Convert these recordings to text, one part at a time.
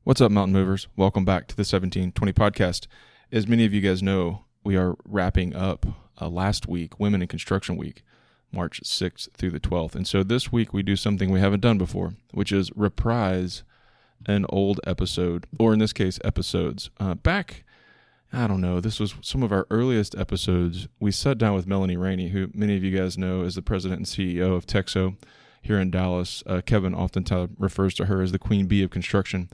What's up, mountain movers? Welcome back to the 1720 podcast. As many of you guys know, we are wrapping up last week, Women in Construction Week, March 6th through the 12th. And so this week we do something we haven't done before, which is reprise an old episode, or in this case, episodes. Back, I don't know, this was some of our earliest episodes. We sat down with Meloni Raney, who many of you guys know is the president and CEO of TEXO here in Dallas. Kevin oftentimes refers to her as the queen bee of construction.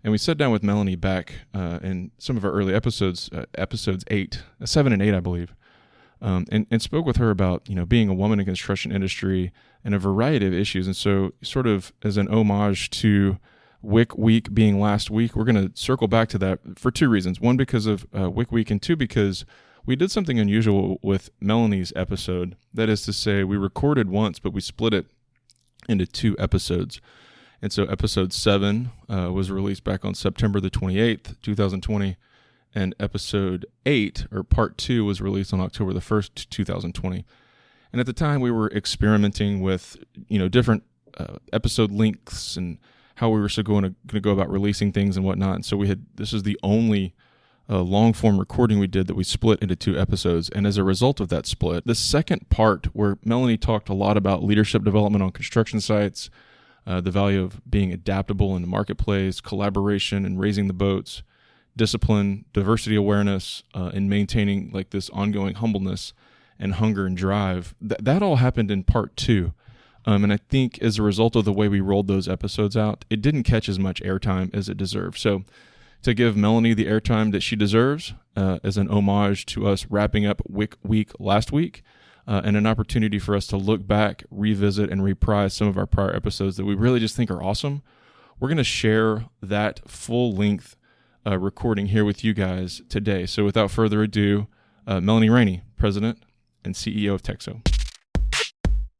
And we sat down with Meloni back in some of our early episodes, episodes 7 and 8, I believe, and spoke with her about, being a woman in the construction industry and a variety of issues. And so sort of as an homage to WIC Week being last week, we're going to circle back to that for two reasons. One, because of WIC Week, and two, because we did something unusual with Meloni's episode. That is to say, we recorded once, but we split it into two episodes. And so episode 7 was released back on September the 28th, 2020, and episode 8, or part 2, was released on October the 1st, 2020. And at the time, we were experimenting with, different episode lengths and how we were going to go about releasing things and whatnot. And so this is the only long-form recording we did that we split into two episodes. And as a result of that split, the second part, where Meloni talked a lot about leadership development on construction sites, the value of being adaptable in the marketplace, collaboration and raising the boats, discipline, diversity awareness, and maintaining like this ongoing humbleness and hunger and drive. That all happened in part 2. And I think as a result of the way we rolled those episodes out, it didn't catch as much airtime as it deserved. So to give Meloni the airtime that she deserves, as an homage to us wrapping up WIC Week last week, and an opportunity for us to look back, revisit, and reprise some of our prior episodes that we really just think are awesome, we're going to share that full-length recording here with you guys today. So without further ado, Meloni Raney, President and CEO of TEXO.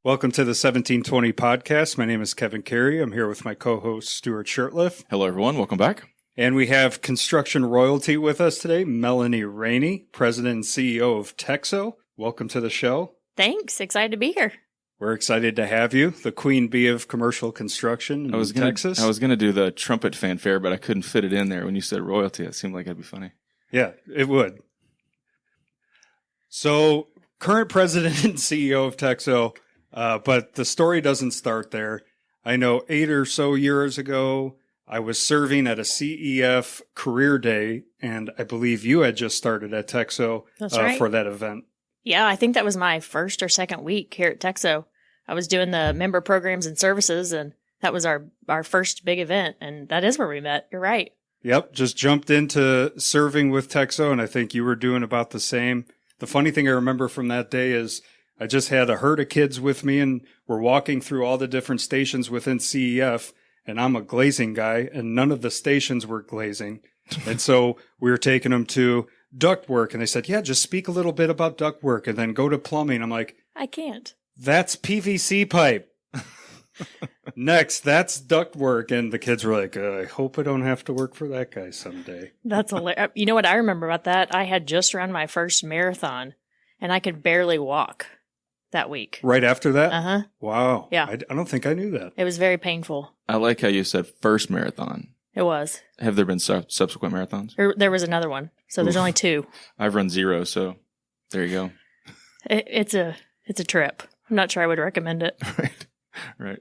Welcome to the 1720 podcast. My name is Kevin Carey. I'm here with my co-host, Stuart Shirtliff. Hello, everyone. Welcome back. And we have construction royalty with us today, Meloni Raney, President and CEO of TEXO. Welcome to the show. Thanks. Excited to be here. We're excited to have you, the queen bee of commercial construction in Texas. I was going to do the trumpet fanfare, but I couldn't fit it in there when you said royalty. It seemed like it'd be funny. Yeah, it would. So, current president and CEO of TEXO, but the story doesn't start there. I know 8 or so years ago, I was serving at a CEF career day, and I believe you had just started at TEXO for that event. Yeah, I think that was my first or second week here at TEXO. I was doing the member programs and services, and that was our first big event, and that is where we met. You're right. Yep, just jumped into serving with TEXO, and I think you were doing about the same. The funny thing I remember from that day is I just had a herd of kids with me, and we're walking through all the different stations within CEF, and I'm a glazing guy, and none of the stations were glazing. And so we were taking them to ductwork, and they said, yeah, just speak a little bit about ductwork and then go to plumbing. I'm like, I can't. That's PVC pipe. Next, that's ductwork. And the kids were like, I hope I don't have to work for that guy someday. That's hilarious. You know what I remember about that? I had just run my first marathon, and I could barely walk that week. Right after that? Uh-huh. Wow. Yeah. I don't think I knew that. It was very painful. I like how you said first marathon. It was. Have there been subsequent marathons? There was another one. So there's only 2. I've run 0, so there you go. It's a trip. I'm not sure I would recommend it. Right.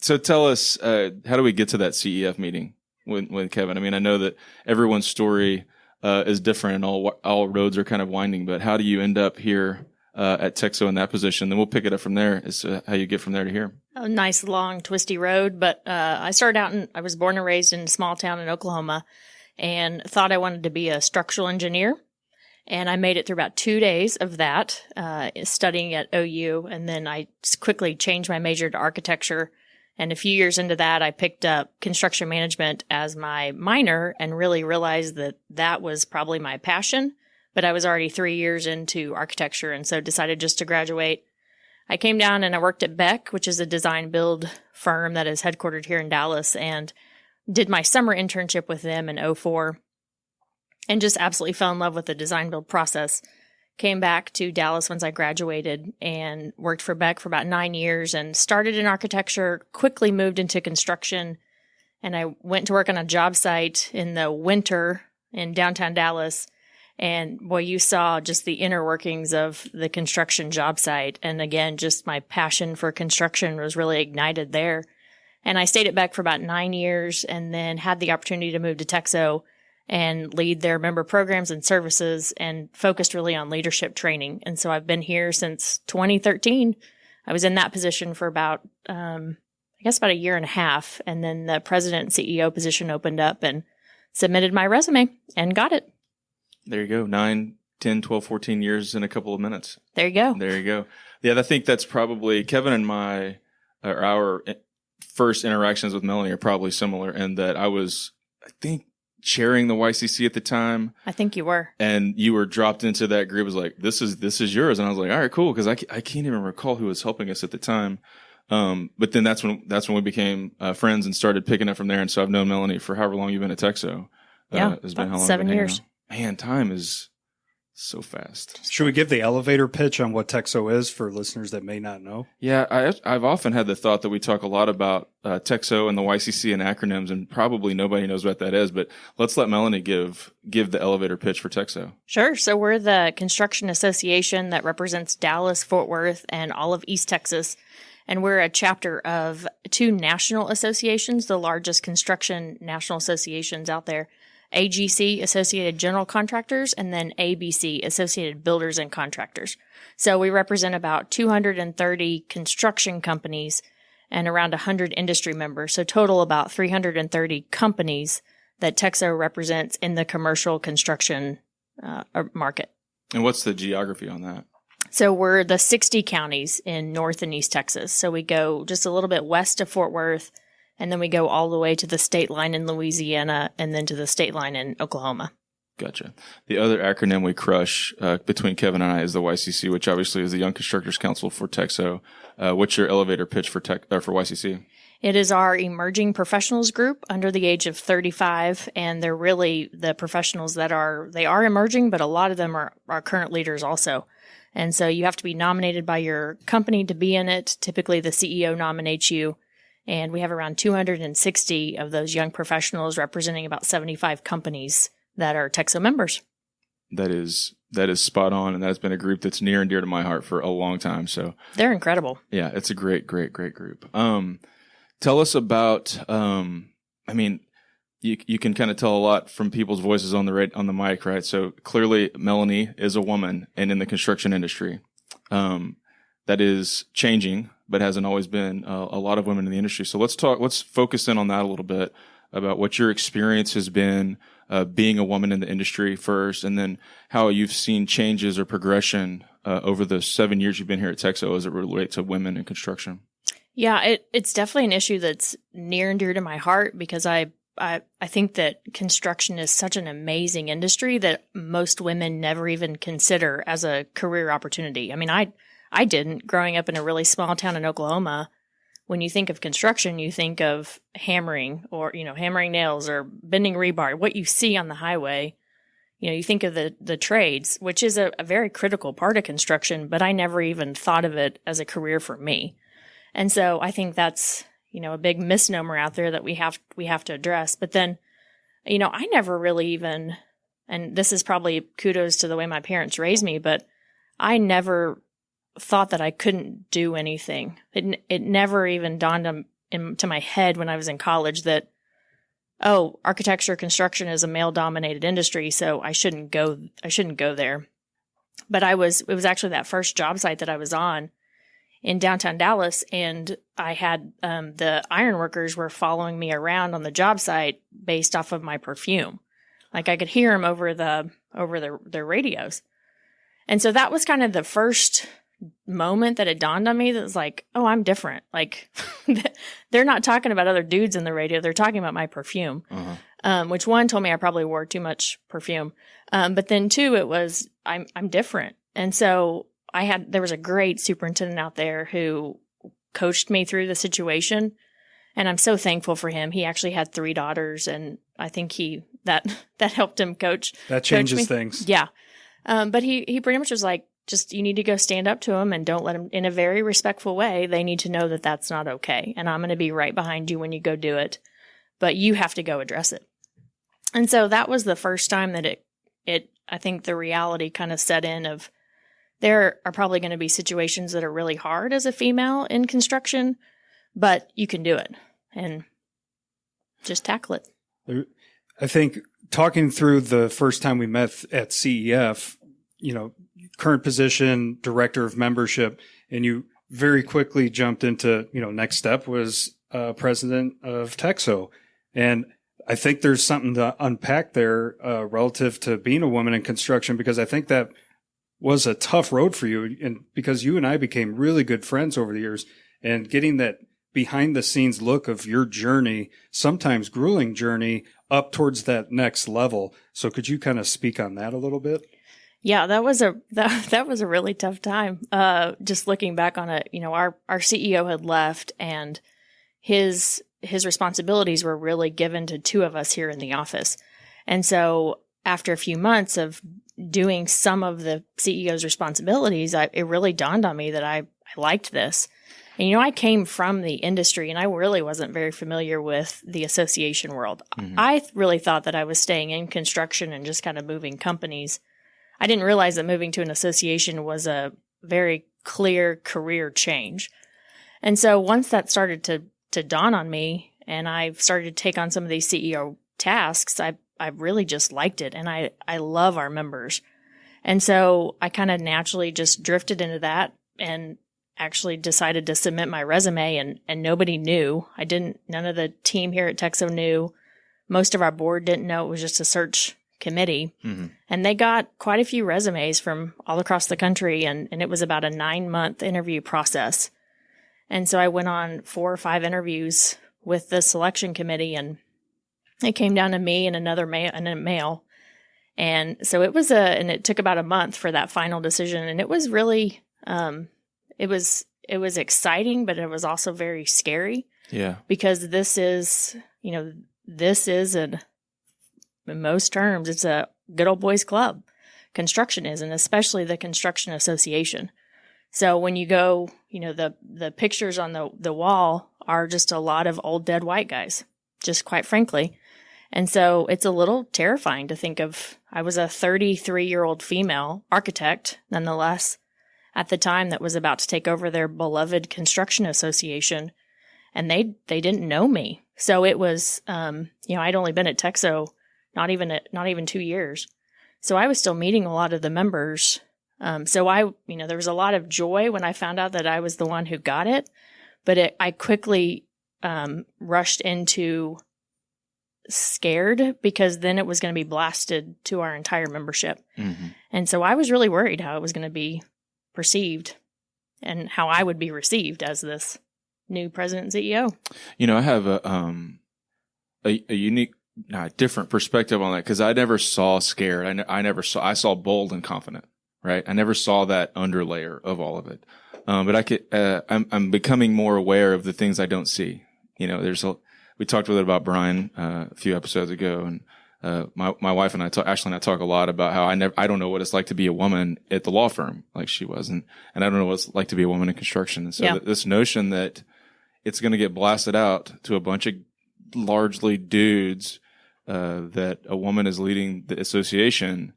So tell us, how do we get to that CEF meeting with Kevin? I mean, I know that everyone's story is different and all roads are kind of winding, but how do you end up here at TEXO in that position? Then we'll pick it up from there as to how you get from there to here. A nice, long, twisty road. But I started out I was born and raised in a small town in Oklahoma and thought I wanted to be a structural engineer. And I made it through about 2 days of that, studying at OU. And then I quickly changed my major to architecture. And a few years into that, I picked up construction management as my minor and really realized that was probably my passion. But I was already 3 years into architecture, and so decided just to graduate. I came down and I worked at Beck, which is a design build firm that is headquartered here in Dallas, and did my summer internship with them in 2004, and just absolutely fell in love with the design build process. Came back to Dallas once I graduated and worked for Beck for about 9 years and started in architecture, quickly moved into construction, and I went to work on a job site in the winter in downtown Dallas. And boy, you saw just the inner workings of the construction job site. And again, just my passion for construction was really ignited there. And I stayed at Beck for about 9 years and then had the opportunity to move to TEXO and lead their member programs and services and focused really on leadership training. And so I've been here since 2013. I was in that position for about, about a year and a half. And then the president and CEO position opened up and submitted my resume and got it. There you go. 9, 10, 12, 14 years in a couple of minutes. There you go. There you go. Yeah, I think that's probably Kevin and our first interactions with Meloni are probably similar in that I was, I think, chairing the YCC at the time. I think you were. And you were dropped into that group. It was like, this is yours. And I was like, all right, cool. Cause I can't even recall who was helping us at the time. But then that's when we became friends and started picking up from there. And so I've known Meloni for however long you've been at TEXO. Yeah. It's been how long? 7 years. Man, time is so fast. Should we give the elevator pitch on what TEXO is for listeners that may not know? Yeah, I've often had the thought that we talk a lot about TEXO and the YCC and acronyms, and probably nobody knows what that is. But let's let Meloni give the elevator pitch for TEXO. Sure. So we're the construction association that represents Dallas, Fort Worth, and all of East Texas. And we're a chapter of 2 national associations, the largest construction national associations out there. AGC, Associated General Contractors, and then ABC, Associated Builders and Contractors. So we represent about 230 construction companies and around 100 industry members. So total about 330 companies that TEXO represents in the commercial construction market. And what's the geography on that? So we're the 60 counties in North and East Texas. So we go just a little bit west of Fort Worth, and then we go all the way to the state line in Louisiana and then to the state line in Oklahoma. Gotcha. The other acronym we crush between Kevin and I is the YCC, which obviously is the Young Constructors Council for TEXO. What's your elevator pitch for YCC? It is our emerging professionals group under the age of 35, and they're really the professionals that are emerging, but a lot of them are current leaders also. And so you have to be nominated by your company to be in it. Typically, the CEO nominates you. And we have around 260 of those young professionals representing about 75 companies that are TEXO members. That is spot on. And that's been a group that's near and dear to my heart for a long time. So they're incredible. Yeah, it's a great group. Tell us about, you can kind of tell a lot from people's voices on the mic, right? So clearly Meloni is a woman and in the construction industry. That is changing, but hasn't always been a lot of women in the industry. So let's focus in on that a little bit about what your experience has been being a woman in the industry first, and then how you've seen changes or progression over the 7 years you've been here at TEXO as it relates to women in construction. Yeah, it's definitely an issue that's near and dear to my heart because I think that construction is such an amazing industry that most women never even consider as a career opportunity. I mean, I didn't. Growing up in a really small town in Oklahoma, when you think of construction, you think of hammering or, hammering nails or bending rebar, what you see on the highway. You think of the trades, which is a very critical part of construction, but I never even thought of it as a career for me. And so I think that's, a big misnomer out there that we have to address. But then, I never really even, and this is probably kudos to the way my parents raised me, but I never thought that I couldn't do anything. It never even dawned into my head when I was in college that, architecture, construction is a male-dominated industry, so I shouldn't go there. But it was actually that first job site that I was on in downtown Dallas, and I had the ironworkers were following me around on the job site based off of my perfume. Like I could hear them over their radios. And so that was kind of the first moment that it dawned on me that was like, oh, I'm different. Like they're not talking about other dudes in the radio. They're talking about my perfume, which one told me I probably wore too much perfume. But then two, it was, I'm different. And so there was a great superintendent out there who coached me through the situation. And I'm so thankful for him. He actually had 3 daughters, and I think that helped him coach. That changes things. Yeah. But he pretty much was like, just, you need to go stand up to them and don't let them, in a very respectful way. They need to know that that's not okay. And I'm going to be right behind you when you go do it. but you have to go address it. And so that was the first time that I think the reality kind of set in of there are probably going to be situations that are really hard as a female in construction, but you can do it and just tackle it. I think talking through the first time we met at CEF, current position, director of membership, and you very quickly jumped into, next step was president of TEXO. And I think there's something to unpack there relative to being a woman in construction, because I think that was a tough road for you. And because you and I became really good friends over the years, and getting that behind the scenes look of your journey, sometimes grueling journey, up towards that next level. So could you kind of speak on that a little bit? Yeah, that was a really tough time. Just looking back on it, our CEO had left, and his responsibilities were really given to two of us here in the office. And so after a few months of doing some of the CEO's responsibilities, it really dawned on me that I liked this. And, I came from the industry, and I really wasn't very familiar with the association world. Mm-hmm. I really thought that I was staying in construction and just kind of moving companies. I didn't realize that moving to an association was a very clear career change. And so once that started to dawn on me, and I started to take on some of these CEO tasks, I really just liked it. And I love our members. And so I kind of naturally just drifted into that and actually decided to submit my resume, and nobody knew. None of the team here at TEXO knew. Most of our board didn't know. It was just a search committee. Mm-hmm. And they got quite a few resumes from all across the country. And it was about a 9-month interview process. And so I went on 4 or 5 interviews with the selection committee, and it came down to me and another male. And so and it took about a month for that final decision. And it was really, it was exciting, but it was also very scary. Yeah. Because this is, in most terms, it's a good old boys club. Construction is, and especially the construction association. So when you go, the pictures on the wall are just a lot of old dead white guys, just quite frankly. And so it's a little terrifying to think of. I was a 33-year-old female architect, nonetheless, at the time, that was about to take over their beloved construction association, and they didn't know me. So it was, I'd only been at TEXO not even 2 years. So I was still meeting a lot of the members. So there was a lot of joy when I found out that I was the one who got it, but I quickly rushed into scared, because then it was going to be blasted to our entire membership. Mm-hmm. And so I was really worried how it was going to be perceived and how I would be received as this new president and CEO. I have a unique, different perspective on that, because I never saw scared. I saw bold and confident, right? I never saw that underlayer of all of it. But I'm becoming more aware of the things I don't see. We talked a little about Brian a few episodes ago, and my wife and Ashley and I talk a lot about how I don't know what it's like to be a woman at the law firm like she was, and I don't know what it's like to be a woman in construction. And so this notion that it's going to get blasted out to a bunch of largely dudes, that a woman is leading the association,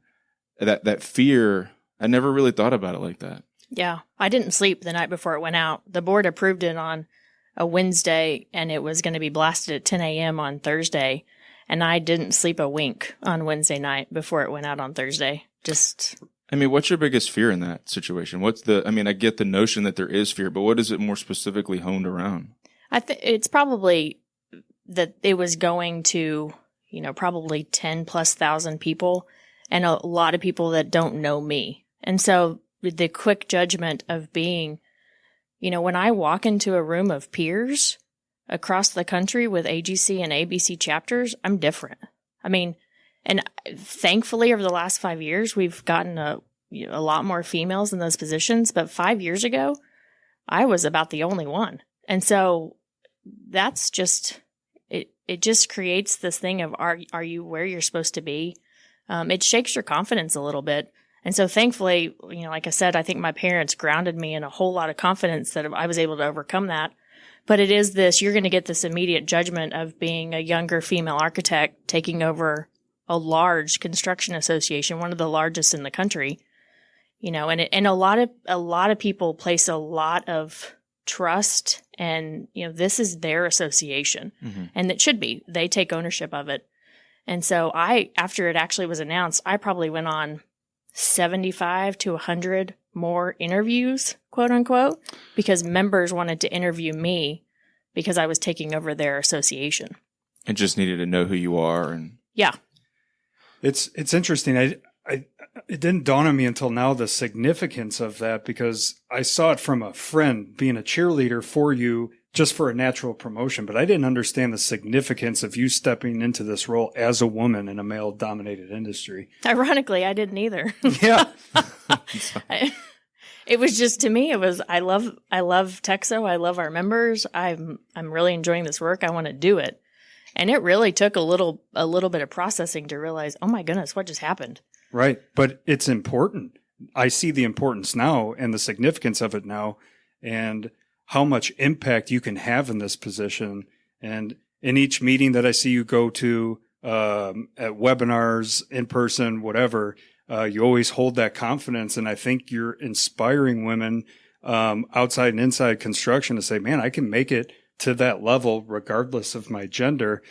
that fear, I never really thought about it like that. Yeah. I didn't sleep the night before it went out. The board approved it on a Wednesday, and it was going to be blasted at 10 a.m. on Thursday. And I didn't sleep a wink on Wednesday night before it went out on Thursday. What's your biggest fear in that situation? I get the notion that there is fear, but what is it more specifically honed around? It's probably that it was going to, probably 10,000+ people, and a lot of people that don't know me. And so the quick judgment of being, when I walk into a room of peers across the country with AGC and ABC chapters, I'm different. And thankfully over the last 5 years, we've gotten a lot more females in those positions. But 5 years ago, I was about the only one. And so that's just, it just creates this thing of, are you where you're supposed to be? It shakes your confidence a little bit. And so thankfully, like I said, I think my parents grounded me in a whole lot of confidence that I was able to overcome that. But it is this, you're going to get this immediate judgment of being a younger female architect taking over a large construction association, one of the largest in the country, you know, and a lot of people place a lot of trust, and, you know, this is their association, and it should be. They take ownership of it. And so after it actually was announced, I probably went on 75 to 100 more interviews, quote unquote, because members wanted to interview me because I was taking over their association. And just needed to know who you are. And yeah. It's interesting. It didn't dawn on me until now, the significance of that, because I saw it from a friend being a cheerleader for you just for a natural promotion, but I didn't understand the significance of you stepping into this role as a woman in a male-dominated industry. Ironically, I didn't either. Yeah. It was just, to me, it was, I love TEXO. I love our members. I'm really enjoying this work. I want to do it. And it really took a little bit of processing to realize, oh my goodness, what just happened? Right. But it's important. I see the importance now and the significance of it now, and how much impact you can have in this position. And in each meeting that I see you go to, at webinars, in person, whatever, you always hold that confidence. And I think you're inspiring women, outside and inside construction to say, man, I can make it to that level regardless of my gender,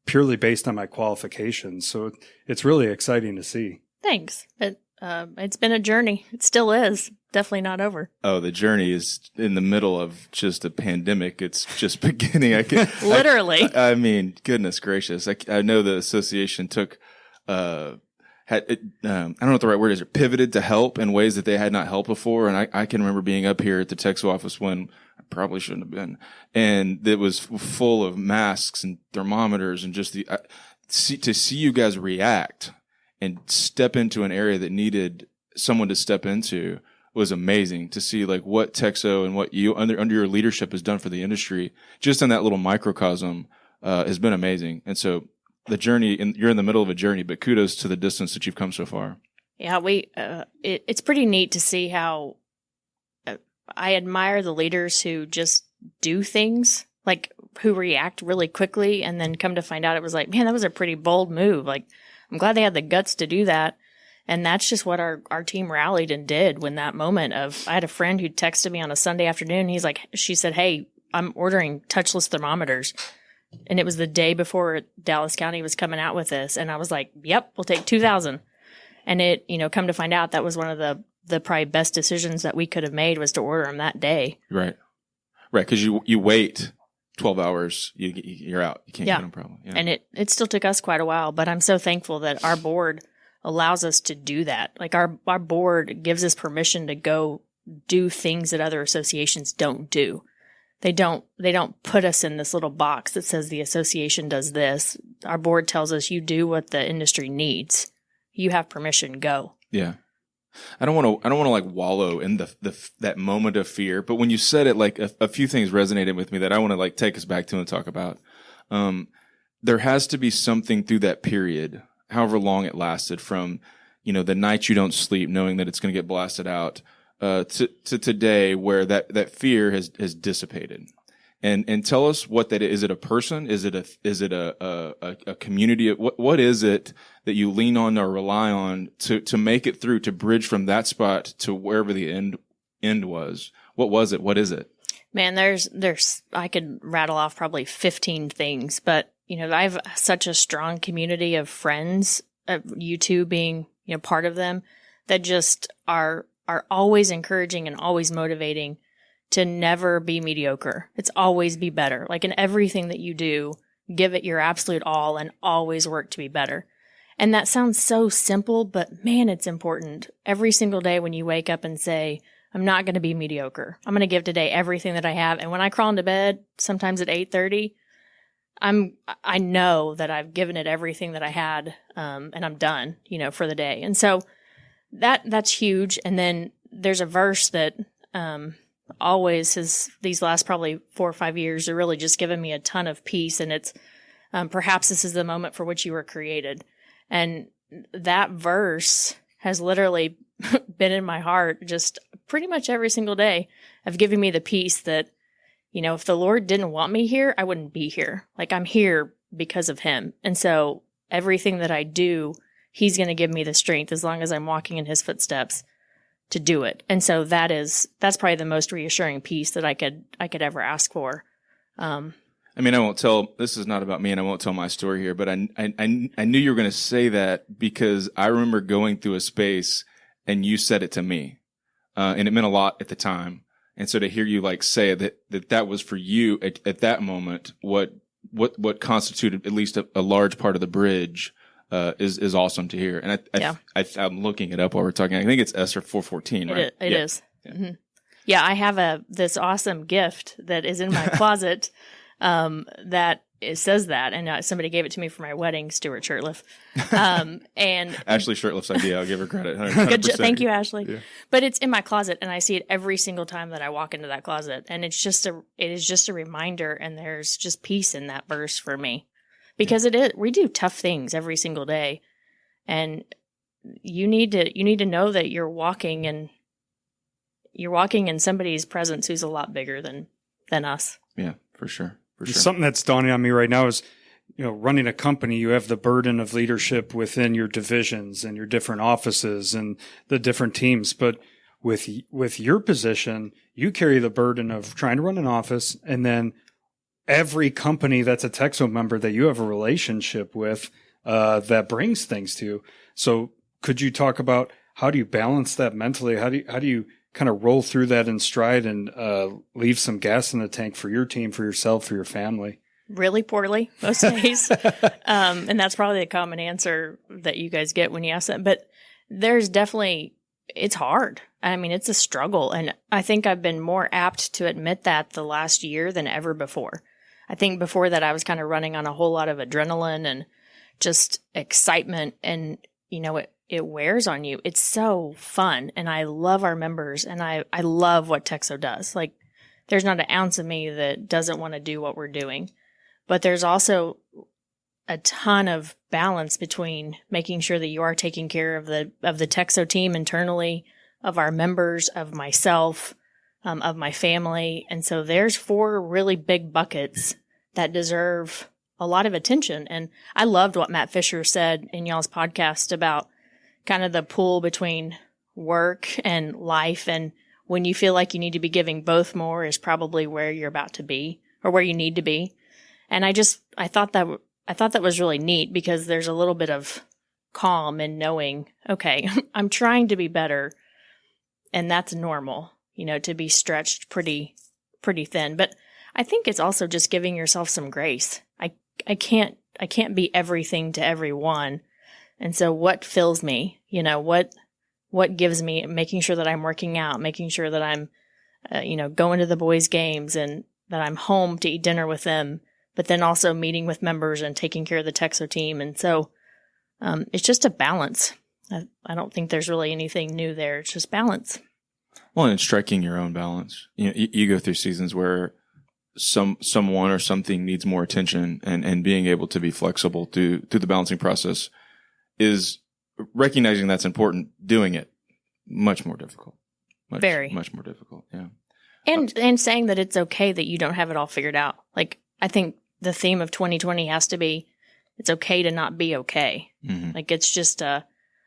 purely based on my qualifications. So it's really exciting to see. Thanks. It's been a journey. It still is. Definitely not over. Oh, the journey is in the middle of just a pandemic. It's just beginning. Literally. I mean, goodness gracious. I know the association took, I don't know what the right word is, pivoted to help in ways that they had not helped before. And I can remember being up here at the TEXO office when I probably shouldn't have been. And it was full of masks and thermometers and just to see you guys react and step into an area that needed someone to step into was amazing. To see like what TEXO and what you under your leadership has done for the industry, just in that little microcosm, has been amazing. And so the journey, you're in the middle of a journey, but kudos to the distance that you've come so far. Yeah, it's pretty neat to see how I admire the leaders who just do things, like who react really quickly, and then come to find out it was like, man, that was a pretty bold move. Like, I'm glad they had the guts to do that. And that's just what our team rallied and did when that moment of, I had a friend who texted me on a Sunday afternoon. She said, hey, I'm ordering touchless thermometers. And it was the day before Dallas County was coming out with this. And I was like, yep, we'll take 2,000. And it, you know, come to find out that was one of the probably best decisions that we could have made, was to order them that day. Right. Right. Cause you wait 12 hours, you're out. You can't get no problem. Yeah. And it still took us quite a while, but I'm so thankful that our board allows us to do that. Like our board gives us permission to go do things that other associations don't do. They don't put us in this little box that says the association does this. Our board tells us, you do what the industry needs. You have permission, go. Yeah. I don't want to like wallow in that moment of fear, but when you said it, like a few things resonated with me that I want to like take us back to and talk about. There has to be something through that period, however long it lasted, from, you know, the night you don't sleep knowing that it's going to get blasted out, to today, where that fear has dissipated. And tell us what that is. Is it a person? Is it a community? What is it that you lean on or rely on to make it through, to bridge from that spot to wherever the end was? What was it? What is it? Man, there's I could rattle off probably 15 things, but you know, I have such a strong community of friends, you two being, you know, part of them, that just are always encouraging and always motivating to never be mediocre. It's always be better. Like in everything that you do, give it your absolute all and always work to be better. And that sounds so simple, but man, it's important. Every single day when you wake up and say, I'm not going to be mediocre. I'm going to give today everything that I have. And when I crawl into bed, sometimes at 8:30, I know that I've given it everything that I had, and I'm done, you know, for the day. And so that's huge. And then there's a verse that, always has, these last probably 4 or 5 years, are really just given me a ton of peace. And it's, perhaps this is the moment for which you were created. And that verse has literally been in my heart just pretty much every single day of giving me the peace that, if the Lord didn't want me here, I wouldn't be here. Like, I'm here because of him. And so everything that I do, he's going to give me the strength as long as I'm walking in his footsteps to do it. And so that's probably the most reassuring piece that I could ever ask for. I mean, I won't tell, this is not about me and I won't tell my story here, but I knew you were going to say that because I remember going through a space and you said it to me. And it meant a lot at the time. And so to hear you like say that was for you at that moment, what constituted at least a large part of the bridge, is awesome to hear. And I'm looking it up while we're talking. I think it's Esther 4:14, right? It is. Yeah. Mm-hmm. Yeah. I have this awesome gift that is in my closet. That it says that, and somebody gave it to me for my wedding, Stuart Shirtliff. And Ashley Shirtliff's idea, I'll give her credit. 100%. Thank you, Ashley. Yeah. But it's in my closet, and I see it every single time that I walk into that closet, and it is just a reminder, and there's just peace in that verse for me, because we do tough things every single day, and you need to know that you're walking in somebody's presence who's a lot bigger than us. Yeah, for sure. Something that's dawning on me right now is, running a company, you have the burden of leadership within your divisions and your different offices and the different teams. But with your position, you carry the burden of trying to run an office, and then every company that's a TEXO member that you have a relationship with, that brings things to. So could you talk about how do you balance that mentally? How do you kind of roll through that in stride and leave some gas in the tank for your team, for yourself, for your family? Really poorly most days. And that's probably the common answer that you guys get when you ask that. But there's definitely, it's hard. I mean, it's a struggle. And I think I've been more apt to admit that the last year than ever before. I think before that I was kind of running on a whole lot of adrenaline and just excitement, and, it wears on you. It's so fun. And I love our members, and I love what TEXO does. Like, there's not an ounce of me that doesn't want to do what we're doing. But there's also a ton of balance between making sure that you are taking care of the TEXO team internally, of our members, of myself, of my family. And so there's 4 really big buckets that deserve a lot of attention. And I loved what Matt Fisher said in y'all's podcast about kind of the pull between work and life. And when you feel like you need to be giving both more is probably where you're about to be, or where you need to be. And I thought that was really neat, because there's a little bit of calm in knowing, okay, I'm trying to be better, and that's normal, to be stretched pretty thin. But I think it's also just giving yourself some grace. I can't be everything to everyone. And so what fills me, what gives me, making sure that I'm working out, making sure that I'm, going to the boys' games, and that I'm home to eat dinner with them, but then also meeting with members and taking care of the TEXO team. And so it's just a balance. I don't think there's really anything new there. It's just balance. Well, and it's striking your own balance. You go through seasons where someone or something needs more attention, and being able to be flexible through the balancing process is recognizing that's important. Doing it much more difficult. Much more difficult. Yeah. And saying that it's okay that you don't have it all figured out. Like, I think the theme of 2020 has to be, it's okay to not be okay. Mm-hmm. Like, it's just I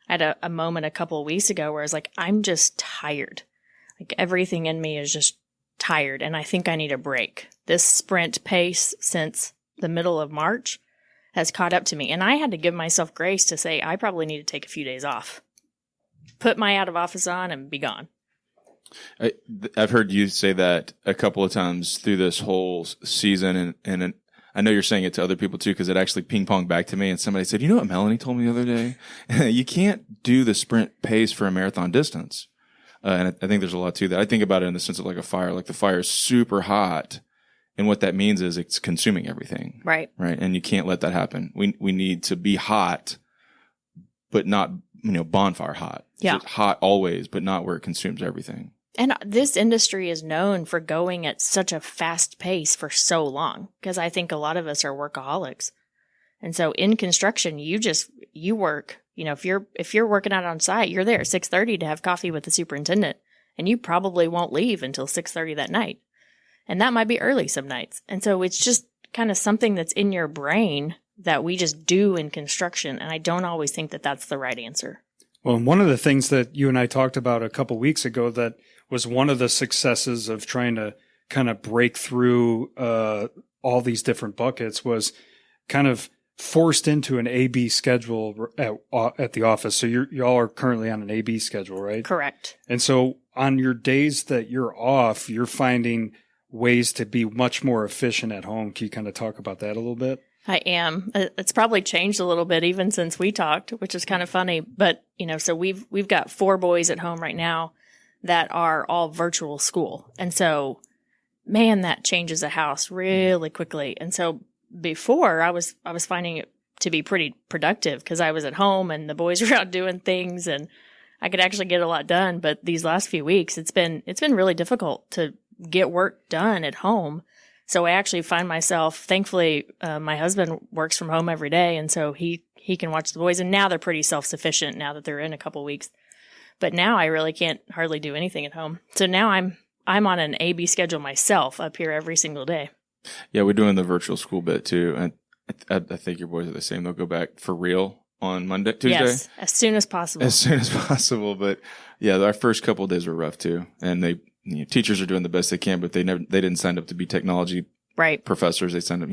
had a moment a couple of weeks ago where I was like, I'm just tired. Like, everything in me is just tired, and I think I need a break. This sprint pace since the middle of March has caught up to me, and I had to give myself grace to say, I probably need to take a few days off. Put my out of office on and be gone. I've heard you say that a couple of times through this whole season, and I know you're saying it to other people too, because it actually ping-ponged back to me, and somebody said, what Meloni told me the other day? You can't do the sprint pace for a marathon distance. And I think there's a lot to that. I think about it in the sense of like a fire. Like, the fire is super hot, and what that means is it's consuming everything. Right. Right. And you can't let that happen. We need to be hot, but not, bonfire hot. Yeah. Just hot always, but not where it consumes everything. And this industry is known for going at such a fast pace for so long, because I think a lot of us are workaholics. And so in construction, you work, if you're working out on site, you're there at 6:30 to have coffee with the superintendent, and you probably won't leave until 6:30 that night. And that might be early some nights. And so it's just kind of something that's in your brain that we just do in construction. And I don't always think that that's the right answer. Well, and one of the things that you and I talked about a couple weeks ago that was one of the successes of trying to kind of break through all these different buckets was kind of forced into an A-B schedule at the office. So y'all are currently on an A-B schedule, right? Correct. And so on your days that you're off, you're finding ways to be much more efficient at home. Can you kind of talk about that a little bit? I am. It's probably changed a little bit even since we talked, which is kind of funny. But, so we've got 4 boys at home right now that are all virtual school. And so, man, that changes a house really quickly. And so before I was finding it to be pretty productive because I was at home and the boys were out doing things and I could actually get a lot done. But these last few weeks, it's been really difficult to get work done at home. So I actually find myself, thankfully, my husband works from home every day. And so he can watch the boys. And now they're pretty self-sufficient now that they're in a couple weeks. But now I really can't hardly do anything at home. So now I'm on an A-B schedule myself up here every single day. Yeah, we're doing the virtual school bit too. And I think your boys are the same. They'll go back for real on Tuesday. Yes, as soon as possible. As soon as possible. But yeah, our first couple of days were rough too. And teachers are doing the best they can, but they didn't sign up to be technology professors. They signed up,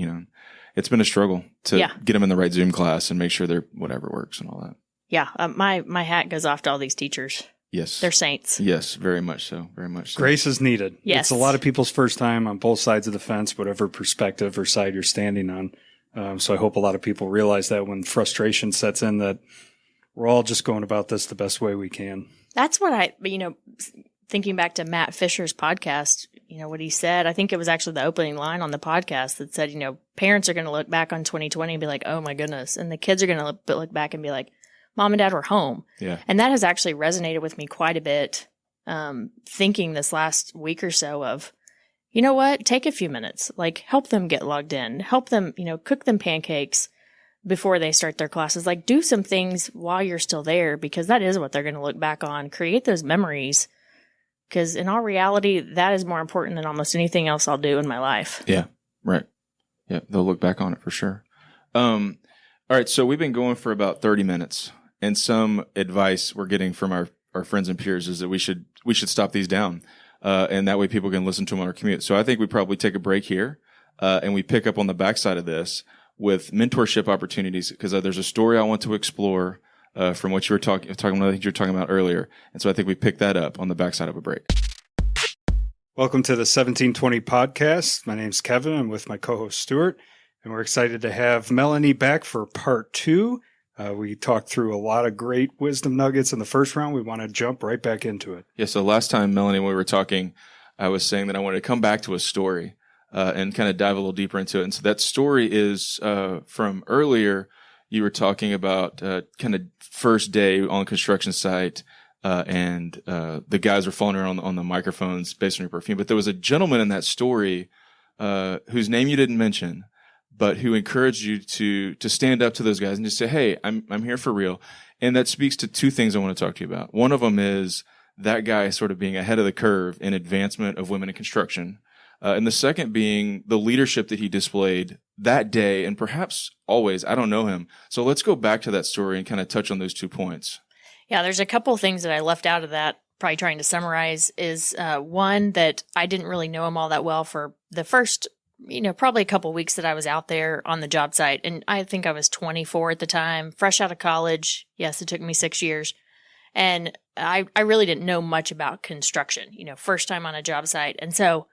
it's been a struggle to get them in the right Zoom class and make sure they're whatever works and all that. Yeah. My hat goes off to all these teachers. Yes. They're saints. Yes. Very much so. Very much so. Grace is needed. Yes. It's a lot of people's first time on both sides of the fence, whatever perspective or side you're standing on. So I hope a lot of people realize that when frustration sets in that we're all just going about this the best way we can. That's what thinking back to Matt Fisher's podcast, what he said, I think it was actually the opening line on the podcast that said, parents are going to look back on 2020 and be like, oh my goodness. And the kids are going to look back and be like, Mom and Dad were home. Yeah. And that has actually resonated with me quite a bit, thinking this last week or so of, you know what, take a few minutes, like help them get logged in, help them, cook them pancakes before they start their classes, like do some things while you're still there, because that is what they're going to look back on, create those memories. Because in all reality, that is more important than almost anything else I'll do in my life. Yeah, right. Yeah, they'll look back on it for sure. All right, so we've been going for about 30 minutes. And some advice we're getting from our friends and peers is that we should stop these down. And that way people can listen to them on our commute. So I think we probably take a break here and we pick up on the backside of this with mentorship opportunities, because there's a story I want to explore from what you were talking about, I think you were talking about earlier. And so I think we pick that up on the backside of a break. Welcome to the 1720 podcast. My name's Kevin. I'm with my co-host Stuart, and we're excited to have Meloni back for part 2. We talked through a lot of great wisdom nuggets in the first round. We want to jump right back into it. Yeah. So last time, Meloni, when we were talking, I was saying that I wanted to come back to a story and kind of dive a little deeper into it. And so that story is from earlier. You were talking about kind of first day on construction site, and the guys were falling around on the microphones based on your perfume. But there was a gentleman in that story whose name you didn't mention, but who encouraged you to stand up to those guys and just say, "Hey, I'm here for real." And that speaks to 2 things I want to talk to you about. One of them is that guy sort of being ahead of the curve in advancement of women in construction. And the second being the leadership that he displayed that day and perhaps always. I don't know him. So let's go back to that story and kind of touch on those 2 points. Yeah, there's a couple of things that I left out of that, probably trying to summarize, is one, that I didn't really know him all that well for the first, probably a couple of weeks that I was out there on the job site. And I think I was 24 at the time, fresh out of college. Yes, it took me 6 years. And I really didn't know much about construction, first time on a job site. And so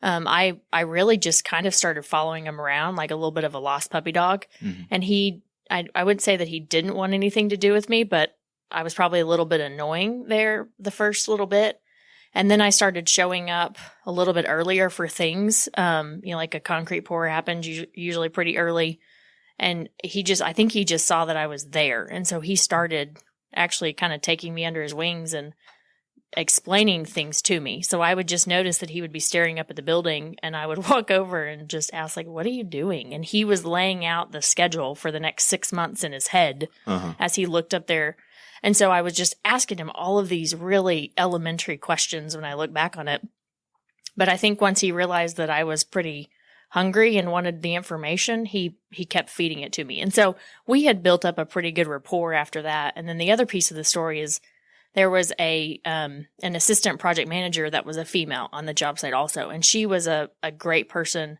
I really just kind of started following him around like a little bit of a lost puppy dog. Mm-hmm. And I wouldn't say that he didn't want anything to do with me, but I was probably a little bit annoying there the first little bit. And then I started showing up a little bit earlier for things, like a concrete pour happens usually pretty early. And I think he just saw that I was there. And so he started actually kind of taking me under his wings and explaining things to me. So I would just notice that he would be staring up at the building, and I would walk over and just ask, like, what are you doing? And he was laying out the schedule for the next 6 months in his head as he looked up there. And so I was just asking him all of these really elementary questions when I look back on it. But I think once he realized that I was pretty hungry and wanted the information, he kept feeding it to me. And so we had built up a pretty good rapport after that. And then the other piece of the story is there was an assistant project manager that was a female on the job site also. And she was a great person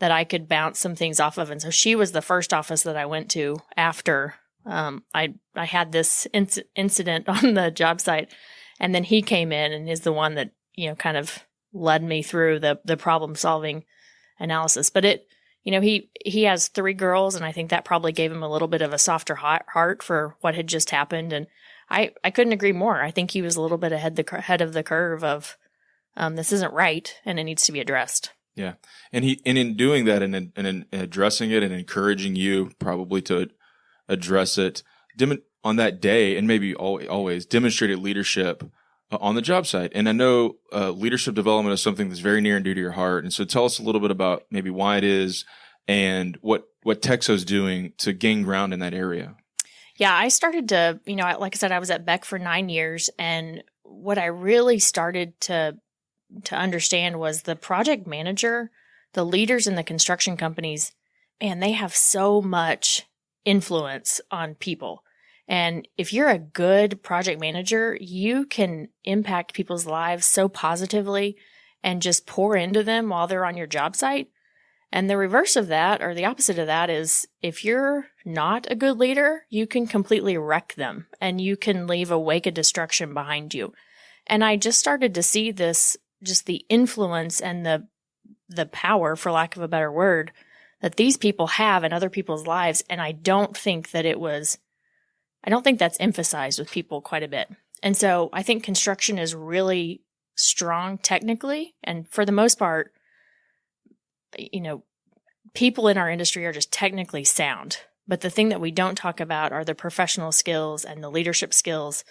that I could bounce some things off of. And so she was the first office that I went to after I had this incident on the job site. And then he came in and is the one that, kind of led me through the problem solving analysis. But he has 3 girls, and I think that probably gave him a little bit of a softer heart for what had just happened. And I couldn't agree more. I think he was a little bit ahead of the curve of this isn't right and it needs to be addressed. Yeah. And in doing that and in addressing it and encouraging you probably to address it on that day, and maybe always demonstrated leadership on the job site. And I know leadership development is something that's very near and dear to your heart. And so tell us a little bit about maybe why it is and what TEXO is doing to gain ground in that area. Yeah, I started to, like I said, I was at Beck for 9 years. And what I really started to understand was the project manager, the leaders in the construction companies, man, they have so much influence on people. And if you're a good project manager, you can impact people's lives so positively and just pour into them while they're on your job site. And the reverse of that, or the opposite of that, is if you're not a good leader, you can completely wreck them and you can leave a wake of destruction behind you. And I just started to see this, just the influence and the power, for lack of a better word, that these people have in other people's lives. And I don't think that's emphasized with people quite a bit. And so I think construction is really strong technically. And for the most part, people in our industry are just technically sound. But the thing that we don't talk about are the professional skills and the leadership skills.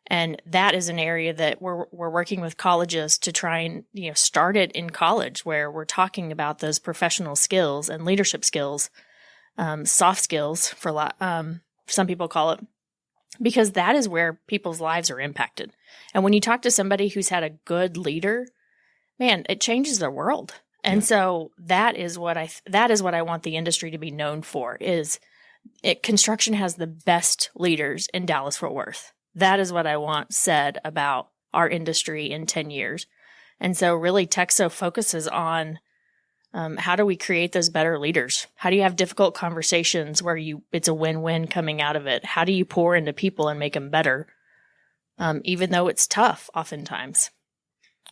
And that is an area that we're working with colleges to try and, start it in college, where we're talking about those professional skills and leadership skills, soft skills for some people call it, because that is where people's lives are impacted. And when you talk to somebody who's had a good leader, man, it changes their world. And so that is what I want the industry to be known for. Construction has the best leaders in Dallas-Fort Worth. That is what I want said about our industry in 10 years. And so really TEXO focuses on how do we create those better leaders? How do you have difficult conversations where it's a win-win coming out of it? How do you pour into people and make them better, even though it's tough oftentimes?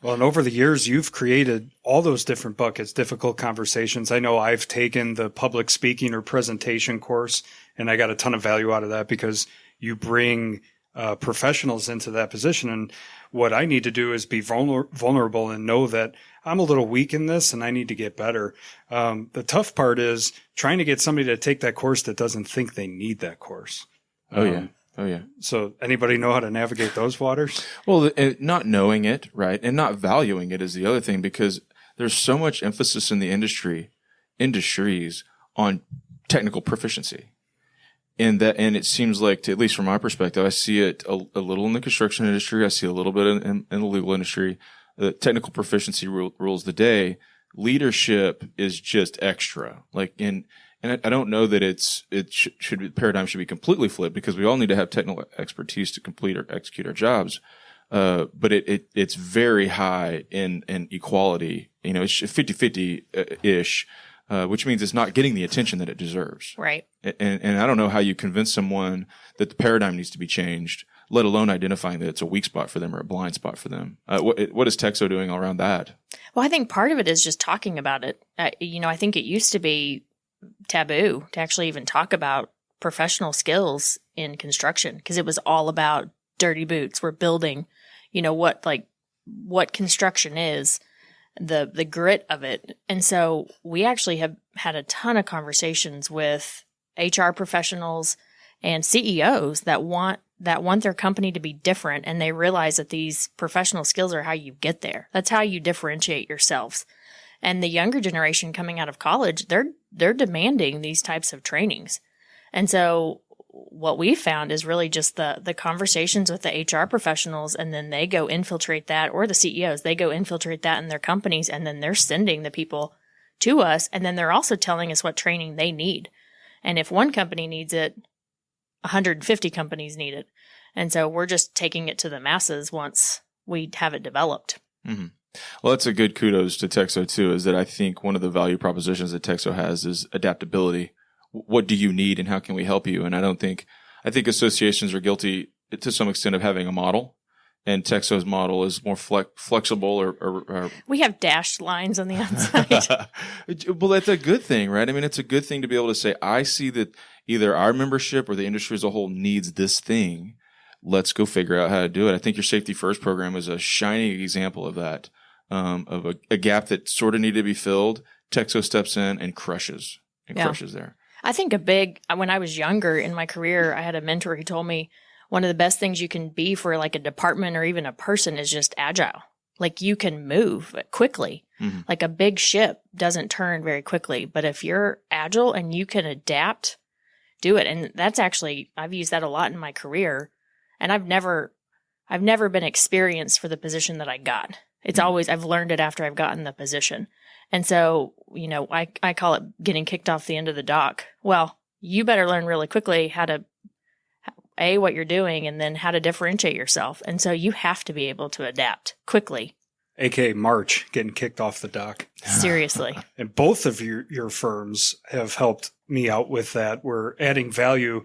Well, and over the years, you've created all those different buckets, difficult conversations. I know I've taken the public speaking or presentation course, and I got a ton of value out of that because you bring professionals into that position. And what I need to do is be vulnerable and know that I'm a little weak in this and I need to get better. The tough part is trying to get somebody to take that course that doesn't think they need that course. Oh, yeah. So anybody know how to navigate those waters? Well, not knowing it, right, and not valuing it is the other thing, because there's so much emphasis in the industries on technical proficiency. And it seems like, at least from my perspective, I see it a little in the construction industry. I see a little bit in the legal industry. The technical proficiency rules the day. Leadership is just extra. And I don't know that the paradigm should be completely flipped, because we all need to have technical expertise to complete or execute our jobs. But it's very high in equality. It's 50-50 ish. Which means it's not getting the attention that it deserves. Right. And I don't know how you convince someone that the paradigm needs to be changed, let alone identifying that it's a weak spot for them or a blind spot for them. What is TEXO doing around that? Well, I think part of it is just talking about it. I think it used to be taboo to actually even talk about professional skills in construction, because it was all about dirty boots. We're building, what construction is. The grit of it. And so we actually have had a ton of conversations with HR professionals and CEOs that want their company to be different. And they realize that these professional skills are how you get there. That's how you differentiate yourselves. And the younger generation coming out of college, they're demanding these types of trainings. And so what we found is really just the conversations with the HR professionals, and then they go infiltrate that, or the CEOs, they go infiltrate that in their companies, and then they're sending the people to us, and then they're also telling us what training they need. And if one company needs it, 150 companies need it. And so we're just taking it to the masses once we have it developed. Mm-hmm. Well, that's a good kudos to TEXO too, is that I think one of the value propositions that TEXO has is adaptability. What do you need and how can we help you? And I think associations are guilty to some extent of having a model, and TEXO's model is more flexible or we have dashed lines on the outside. Well, that's a good thing, right? I mean, it's a good thing to be able to say, I see that either our membership or the industry as a whole needs this thing. Let's go figure out how to do it. I think your Safety First program is a shining example of that, of a gap that sort of needed to be filled. TEXO steps in and crushes there. I think when I was younger in my career, I had a mentor who told me one of the best things you can be for like a department or even a person is just agile. Like you can move quickly. Mm-hmm. Like a big ship doesn't turn very quickly, but if you're agile and you can adapt, do it. And that's actually, I've used that a lot in my career, and I've never been experienced for the position that I got. It's always, I've learned it after I've gotten the position. And so, I call it getting kicked off the end of the dock. Well, you better learn really quickly how to, what you're doing, and then how to differentiate yourself. And so you have to be able to adapt quickly. AKA March, getting kicked off the dock. Seriously. And both of your firms have helped me out with that. We're adding value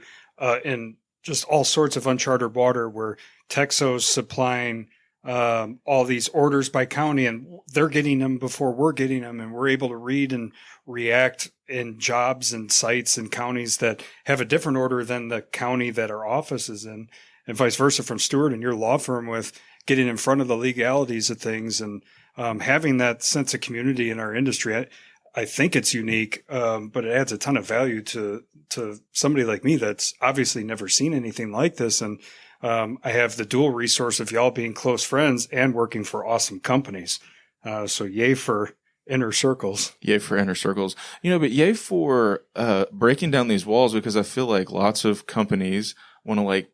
in just all sorts of uncharted water, where TEXO's supplying all these orders by county, and they're getting them before we're getting them, and we're able to read and react in jobs and sites and counties that have a different order than the county that our office is in, and vice versa from Stewart and your law firm, with getting in front of the legalities of things and having that sense of community in our industry. I think it's unique, but it adds a ton of value to somebody like me that's obviously never seen anything like this. And I have the dual resource of y'all being close friends and working for awesome companies. So yay for inner circles. Yay for inner circles. But yay for breaking down these walls, because I feel like lots of companies want to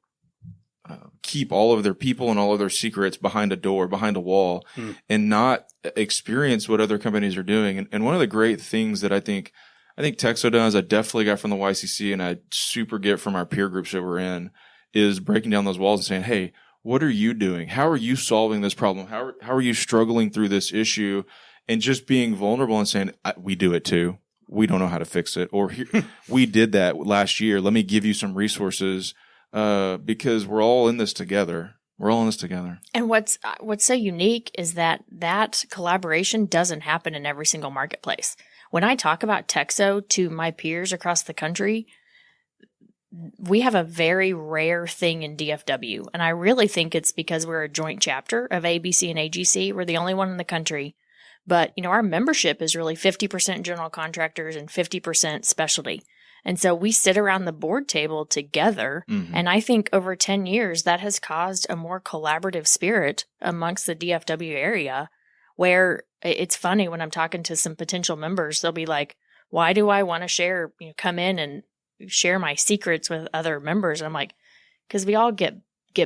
keep all of their people and all of their secrets behind a door, behind a wall, and not experience what other companies are doing. And one of the great things that I think TEXO does, I definitely got from the YCC, and I super get from our peer groups that we're in, is breaking down those walls and saying, hey, what are you doing? How are you solving this problem? How are you struggling through this issue? And just being vulnerable and saying, we do it too. We don't know how to fix it. Or we did that last year. Let me give you some resources, because we're all in this together. We're all in this together. And what's so unique is that collaboration doesn't happen in every single marketplace. When I talk about TEXO to my peers across the country, we have a very rare thing in DFW. And I really think it's because we're a joint chapter of ABC and AGC. We're the only one in the country. But, our membership is really 50% general contractors and 50% specialty. And so we sit around the board table together. Mm-hmm. And I think over 10 years, that has caused a more collaborative spirit amongst the DFW area, where it's funny when I'm talking to some potential members, they'll be like, why do I want to share, come in and share my secrets with other members? And I'm like, because we all get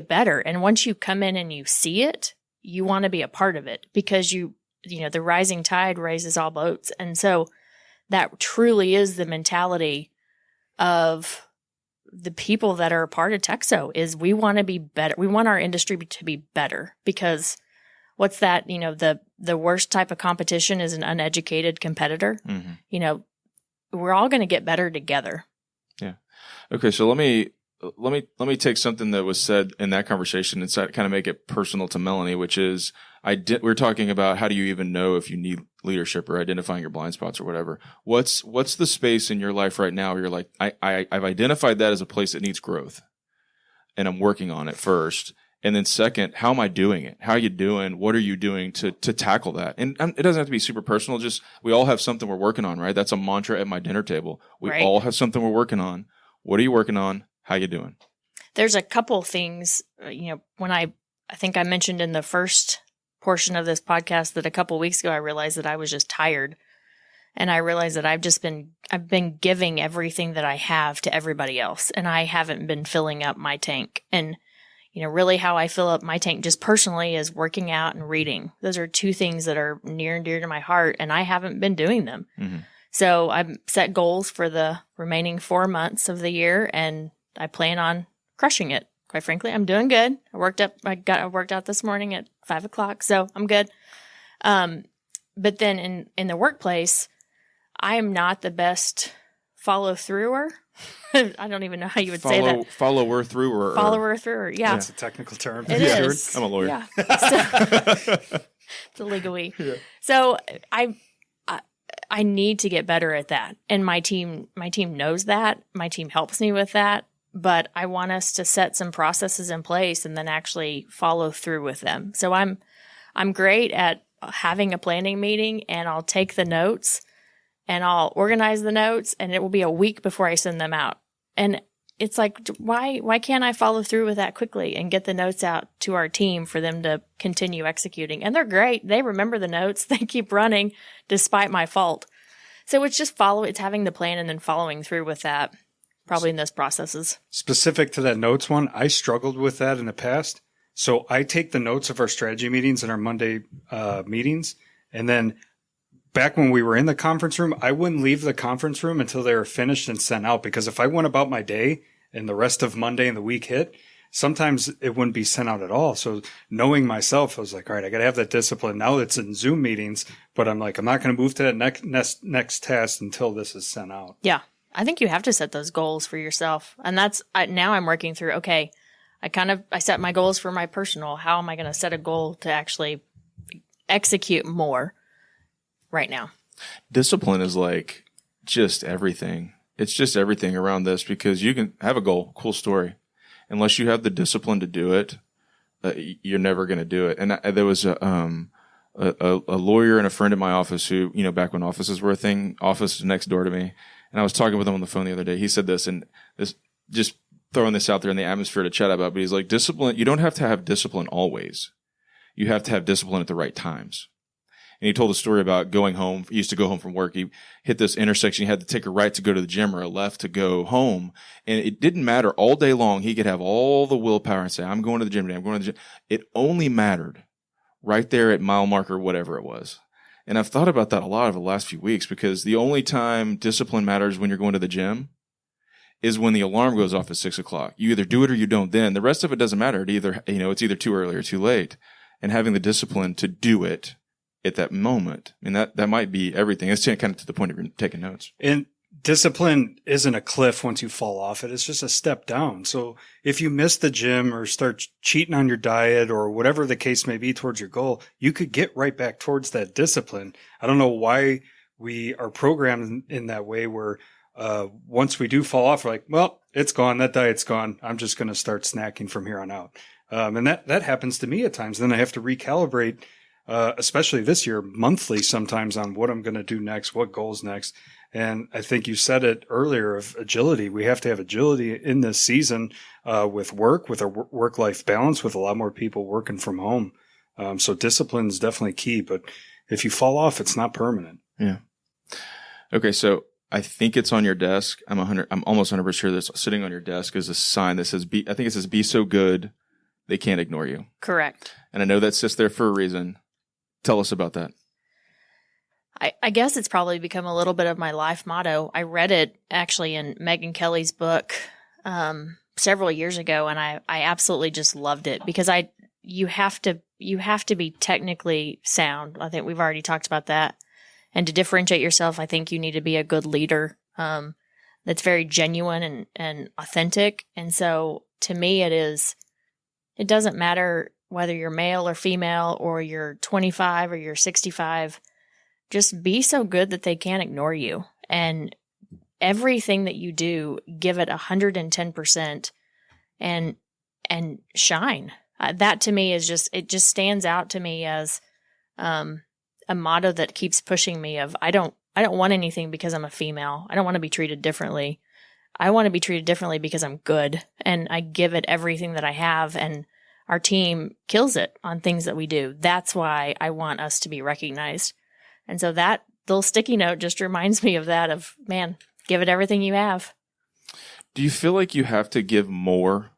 better. And once you come in and you see it, you want to be a part of it, because the rising tide raises all boats. And so that truly is the mentality of the people that are a part of TEXO, is we want to be better. We want our industry to be better, because what's that? The worst type of competition is an uneducated competitor. Mm-hmm. We're all going to get better together. Yeah. Okay. So let me take something that was said in that conversation and kind of make it personal to Meloni, which is, we're talking about how do you even know if you need leadership, or identifying your blind spots or whatever. What's the space in your life right now where you're like, I've identified that as a place that needs growth, and I'm working on it first. And then second, how am I doing it? How are you doing? What are you doing to tackle that? And it doesn't have to be super personal. Just, we all have something we're working on, right? That's a mantra at my dinner table. We Right. all have something we're working on. What are you working on? How you doing? There's a couple things, when I think I mentioned in the first portion of this podcast that a couple weeks ago, I realized that I was just tired. And I realized that I've been giving everything that I have to everybody else, and I haven't been filling up my tank. And, really how I fill up my tank just personally is working out and reading. Those are two things that are near and dear to my heart, and I haven't been doing them. Mm-hmm. So I've set goals for the remaining 4 months of the year, and I plan on crushing it. Quite frankly, I'm doing good. I worked out this morning at 5:00, so I'm good. But then in the workplace, I am not the best follow-througher. I don't even know how you would say that. Follower through. Follower through, yeah. That's a technical term. It is. I'm a lawyer. Yeah. It's a legalese. Yeah. So I need to get better at that. And my team knows that. My team helps me with that. But I want us to set some processes in place and then actually follow through with them. So I'm great at having a planning meeting, and I'll take the notes and I'll organize the notes, and it will be a week before I send them out. And it's like, why can't I follow through with that quickly and get the notes out to our team for them to continue executing? And they're great. They remember the notes. They keep running despite my fault. So it's just it's having the plan and then following through with that, probably in those processes. Specific to that notes one, I struggled with that in the past. So I take the notes of our strategy meetings and our Monday meetings. And then back when we were in the conference room, I wouldn't leave the conference room until they were finished and sent out. Because if I went about my day and the rest of Monday and the week hit, sometimes it wouldn't be sent out at all. So knowing myself, I was like, all right, I got to have that discipline. Now it's in Zoom meetings, but I'm like, I'm not going to move to that next task until this is sent out. Yeah. I think you have to set those goals for yourself. And now I'm working through, okay, I set my goals for my personal. How am I going to set a goal to actually execute more right now? Discipline is like just everything. It's just everything around this, because you can have a goal, cool story. Unless you have the discipline to do it, you're never going to do it. And there was a lawyer and a friend in my office who, back when offices were a thing, office next door to me. And I was talking with him on the phone the other day. He said this, and this, just throwing this out there in the atmosphere to chat about, but he's like, discipline, you don't have to have discipline always. You have to have discipline at the right times. And he told a story about going home. He used to go home from work. He hit this intersection. He had to take a right to go to the gym or a left to go home. And it didn't matter all day long. He could have all the willpower and say, I'm going to the gym today. I'm going to the gym. It only mattered right there at mile marker, whatever it was. And I've thought about that a lot over the last few weeks, because the only time discipline matters when you're going to the gym is when the alarm goes off at 6:00. You either do it or you don't then. The rest of it doesn't matter. It's either too early or too late. And having the discipline to do it at that moment, I mean, that might be everything. It's kind of to the point of you're taking notes. And discipline isn't a cliff once you fall off it. It's just a step down. So if you miss the gym or start cheating on your diet or whatever the case may be towards your goal, you could get right back towards that discipline. I don't know why we are programmed in that way where once we do fall off, we're like, well, it's gone. That diet's gone. I'm just going to start snacking from here on out. And that happens to me at times. Then I have to recalibrate, especially this year, monthly sometimes, on what I'm going to do next, what goals next. And I think you said it earlier of agility. We have to have agility in this season with a work-life balance, with a lot more people working from home. So discipline is definitely key. But if you fall off, it's not permanent. Yeah. Okay, so I think it's on your desk. I'm almost 100% sure that's sitting on your desk is a sign that says, I think it says, be so good they can't ignore you. Correct. And I know that sits there for a reason. Tell us about that. I guess it's probably become a little bit of my life motto. I read it actually in Megyn Kelly's book several years ago, and I absolutely just loved it, because you have to be technically sound. I think we've already talked about that. And to differentiate yourself, I think you need to be a good leader that's very genuine and authentic. And so to me, it doesn't matter whether you're male or female, or you're 25 or you're 65. Just be so good that they can't ignore you. And everything that you do, give it 110% and shine. That to me it just stands out to me as a motto that keeps pushing me of, I don't want anything because I'm a female. I don't want to be treated differently. I want to be treated differently because I'm good and I give it everything that I have, and our team kills it on things that we do. That's why I want us to be recognized. And so that little sticky note just reminds me of that of, man, give it everything you have. Do you feel like you have to give more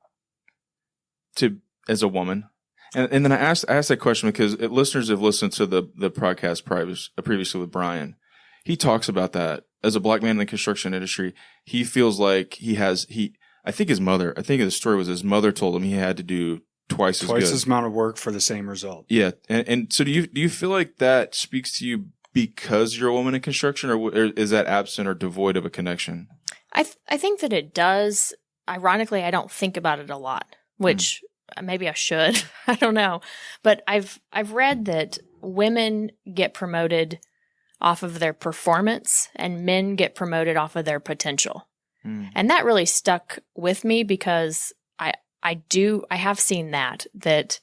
as a woman? And then I asked that question because listeners have listened to the podcast previously with Brian. He talks about that as a black man in the construction industry. He feels like I think the story was his mother told him he had to do twice as amount of work for the same result. Yeah. And so do you feel like that speaks to you because you're a woman in construction, or is that absent or devoid of a connection? I think that it does. Ironically, I don't think about it a lot, which maybe I should. I don't know. But I've read that women get promoted off of their performance and men get promoted off of their potential. And that really stuck with me because I have seen that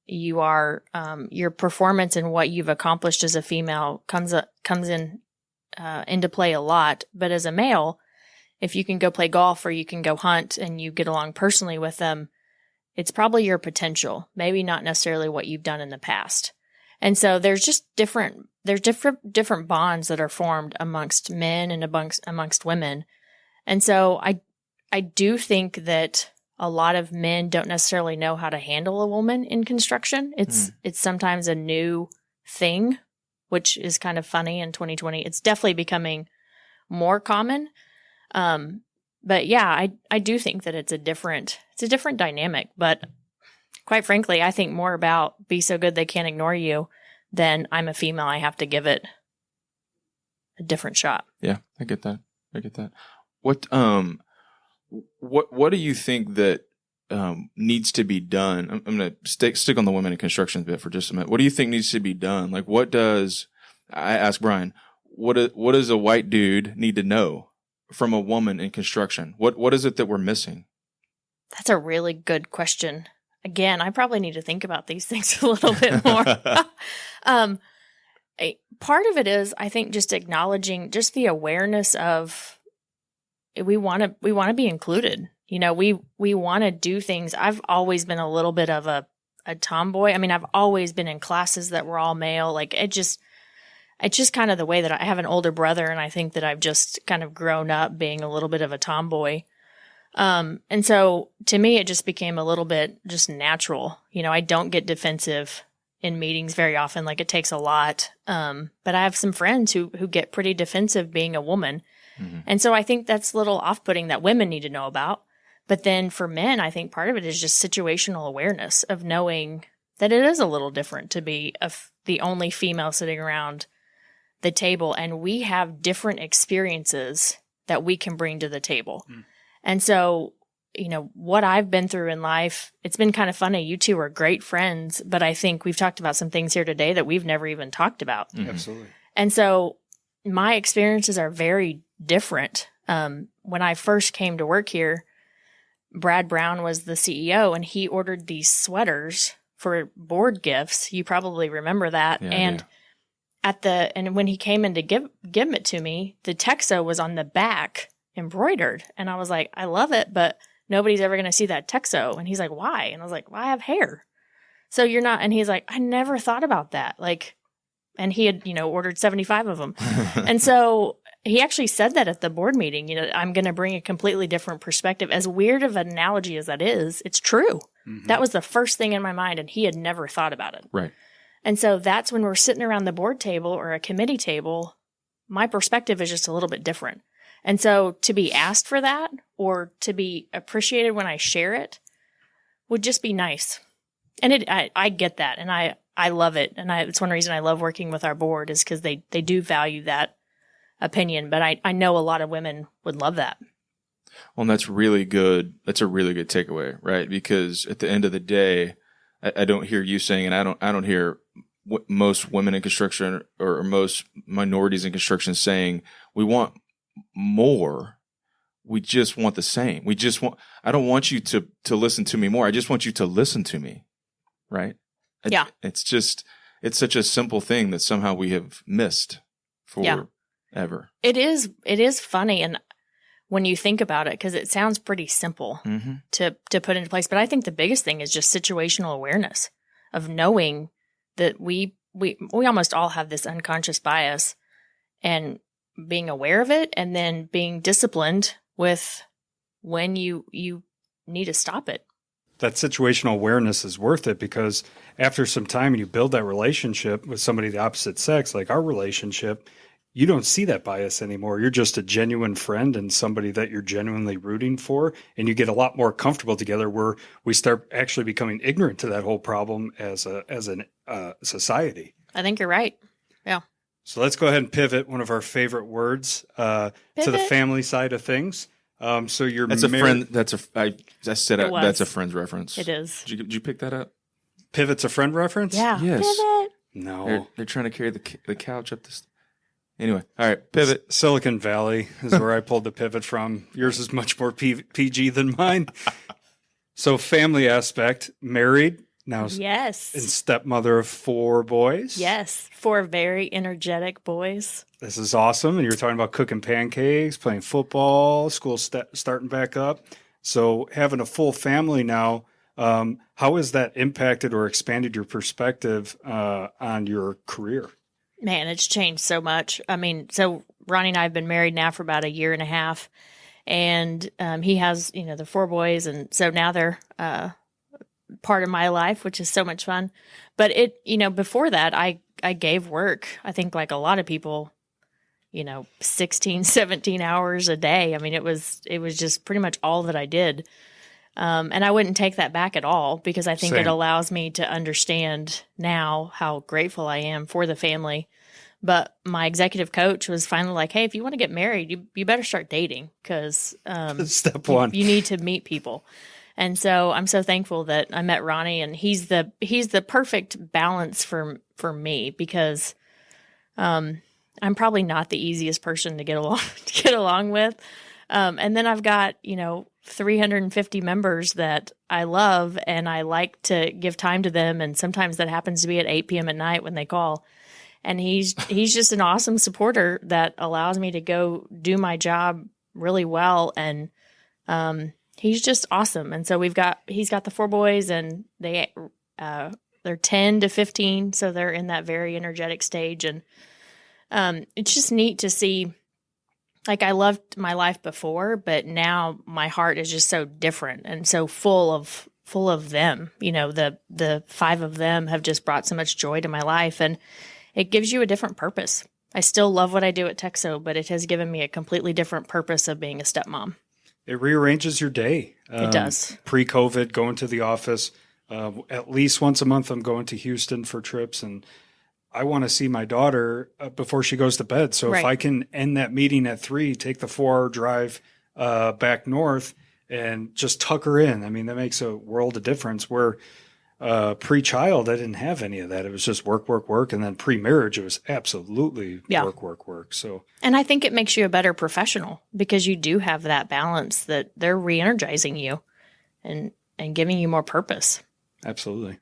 you are, your performance and what you've accomplished as a female comes into play a lot. But as a male, if you can go play golf or you can go hunt and you get along personally with them, it's probably your potential, maybe not necessarily what you've done in the past. And so there's just different bonds that are formed amongst men and amongst women. And so I do think that a lot of men don't necessarily know how to handle a woman in construction. It's sometimes a new thing, which is kind of funny in 2020. It's definitely becoming more common. But yeah, I do think that it's a different dynamic, but quite frankly, I think more about be so good they can't ignore you than I'm a female, I have to give it a different shot. Yeah, I get that. What do you think that needs to be done? I'm going to stick on the women in construction bit for just a minute. What do you think needs to be done? Like, I asked Brian, what does a white dude need to know from a woman in construction? What is it that we're missing? That's a really good question. Again, I probably need to think about these things a little bit more. Part of it is, I think, just acknowledging just the awareness of we want to be included. You know, we want to do things. I've always been a little bit of a tomboy. I mean, I've always been in classes that were all male. Like it's just kind of the way that I have an older brother, and I think that I've just kind of grown up being a little bit of a tomboy. And so to me, it just became a little bit just natural. You know, I don't get defensive in meetings very often. Like it takes a lot. But I have some friends who get pretty defensive being a woman. Mm-hmm. And so I think that's a little off-putting that women need to know about. But then for men, I think part of it is just situational awareness of knowing that it is a little different to be the only female sitting around the table. And we have different experiences that we can bring to the table. Mm. And so, you know, what I've been through in life, it's been kind of funny. You two are great friends, but I think we've talked about some things here today that we've never even talked about. Mm-hmm. Absolutely. And so my experiences are very different. When I first came to work here, Brad Brown was the CEO, and he ordered these sweaters for board gifts. You probably remember that. Yeah, and when he came in to give it to me, the TEXO was on the back embroidered. And I was like, I love it, but nobody's ever going to see that TEXO. And he's like, why? And I was like, well, I have hair. So you're not. And he's like, I never thought about that. Like, and he had, ordered 75 of them. And so he actually said that at the board meeting, I'm going to bring a completely different perspective. As weird of an analogy as that is, it's true. Mm-hmm. That was the first thing in my mind, and he had never thought about it. Right. And so that's when we're sitting around the board table or a committee table, my perspective is just a little bit different. And so to be asked for that or to be appreciated when I share it would just be nice. And I get that, and I love it. And it's one reason I love working with our board is because they do value that opinion. But I know a lot of women would love that. Well, and that's really good. That's a really good takeaway, right? Because at the end of the day, I don't hear you saying, and I don't hear most women in construction or most minorities in construction saying, we want more. We just want the same. I don't want you to listen to me more. I just want you to listen to me. Right? Yeah. It's such a simple thing that somehow we have missed forever. It is funny. And when you think about it, because it sounds pretty simple mm-hmm. to put into place. But I think the biggest thing is just situational awareness of knowing that we almost all have this unconscious bias and being aware of it, and then being disciplined with when you need to stop it. That situational awareness is worth it, because after some time you build that relationship with somebody of the opposite sex, like our relationship, you don't see that bias anymore. You're just a genuine friend and somebody that you're genuinely rooting for. And you get a lot more comfortable together, where we start actually becoming ignorant to that whole problem as a society. I think you're right. Yeah. So let's go ahead and pivot one of our favorite words to the family side of things. So you're that's married. That's a Friends reference. It is. Did you pick that up? Pivot's a friend reference? Yeah. Yes. Pivot. No. They're trying to carry the couch up this. Anyway, all right, pivot. Silicon Valley is where I pulled the pivot from. Yours is much more PG than mine. So family aspect, married now. Yes. And stepmother of 4 boys. Yes. 4 very energetic boys. This is awesome. And you're talking about cooking pancakes, playing football, school starting back up. So having a full family now, how has that impacted or expanded your perspective on your career? Man, it's changed so much. I mean, so Ronnie and I have been married now for about a year and a half, and he has, the 4 boys, and so now they're part of my life, which is so much fun. But before that, I gave work, I think like a lot of people, 16, 17 hours a day. I mean, it was just pretty much all that I did. And I wouldn't take that back at all, because I think Same. it allows me to understand now how grateful I am for the family. But my executive coach was finally like, hey, if you want to get married, you better start dating, because Step one. You need to meet people. And so I'm so thankful that I met Ronnie, and he's the perfect balance for me, because I'm probably not the easiest person to get along with. And then I've got, 350 members that I love, and I like to give time to them. And sometimes that happens to be at 8 p.m. at night when they call. And he's just an awesome supporter that allows me to go do my job really well. And he's just awesome. And so he's got the 4 boys, and they're 10 to 15. So they're in that very energetic stage. And it's just neat to see. Like, I loved my life before, but now my heart is just so different and so full of them. The 5 of them have just brought so much joy to my life, and it gives you a different purpose. I still love what I do at TEXO, but it has given me a completely different purpose of being a stepmom. It rearranges your day. It does. Pre-COVID, going to the office, at least once a month, I'm going to Houston for trips, and I want to see my daughter before she goes to bed. So Right. if I can end that meeting at 3, take the 4-hour drive back north and just tuck her in. I mean, that makes a world of difference. Where pre-child, I didn't have any of that. It was just work. And then pre-marriage, it was absolutely work. So, And I think it makes you a better professional, because you do have that balance that they're re-energizing you and giving you more purpose. absolutely.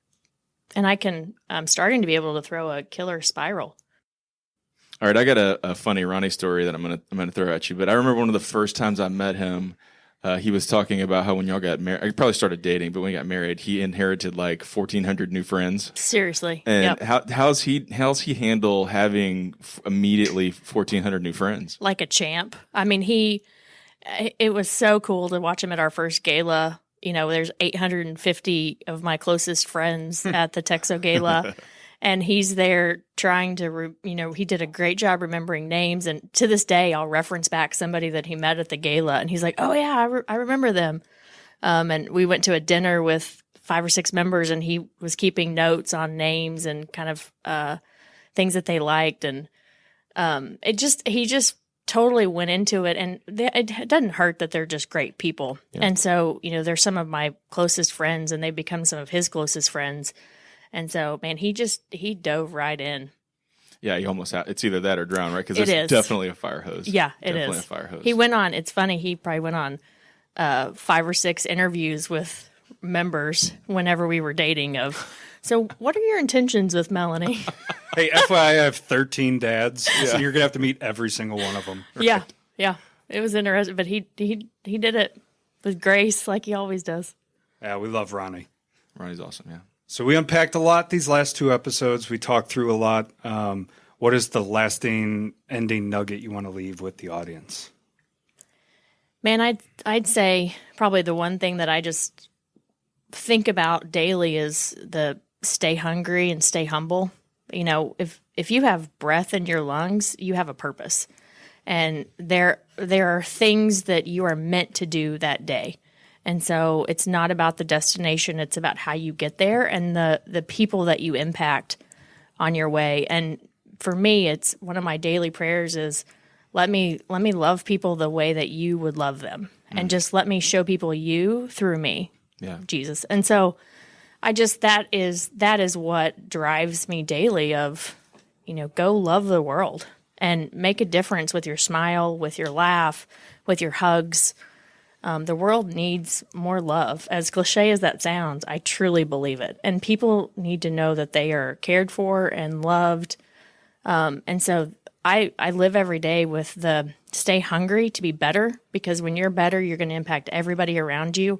And I'm starting to be able to throw a killer spiral. All right, I got a funny Ronnie story that I'm gonna throw at you. But I remember one of the first times I met him, he was talking about how when y'all got married, he probably started dating, but when he got married, he inherited like 1,400 new friends. Seriously. And Yep. how's he handle having immediately 1,400 new friends? Like a champ. I mean, it was so cool to watch him at our first gala. There's 850 of my closest friends at the TEXO gala, and he's there trying to, he did a great job remembering names. And to this day, I'll reference back somebody that he met at the gala, and he's like, oh yeah, I remember them. And we went to a dinner with 5 or 6 members, and he was keeping notes on names and kind of things that they liked. And he just totally went into it, and it doesn't hurt that they're just great people. Yeah. And so, they're some of my closest friends, and they've become some of his closest friends. And so, man, he dove right in. Yeah, you almost have. It's either that or drown, right? Because it it's is. Definitely a fire hose. Yeah, it definitely is. A fire hose. He went on. It's funny. He probably went on 5 or 6 interviews with members whenever we were dating. So, what are your intentions with Melanie? Hey, FYI, I have 13 dads, so you're gonna have to meet every single one of them. Yeah. It was interesting, but he did it with grace, like he always does. Yeah, we love Ronnie. Ronnie's awesome. Yeah. So we unpacked a lot these last 2 episodes. We talked through a lot. One what is the lasting ending nugget you want to leave with the audience? Man, I'd say probably the one thing that I just think about daily is the stay hungry and stay humble. You know, if you have breath in your lungs, you have a purpose. And there are things that you are meant to do that day. And so it's not about the destination, it's about how you get there and the people that you impact on your way. And for me, it's one of my daily prayers is let me love people the way that you would love them. And just let me show people you through me, Jesus. And so that is what drives me daily of, you know, go love the world and make a difference with your smile, with your laugh, with your hugs. The world needs more love. As cliche as that sounds, I truly believe it. And people need to know that they are cared for and loved. And so I live every day with the stay hungry to be better, because when you're better, you're going to impact everybody around you.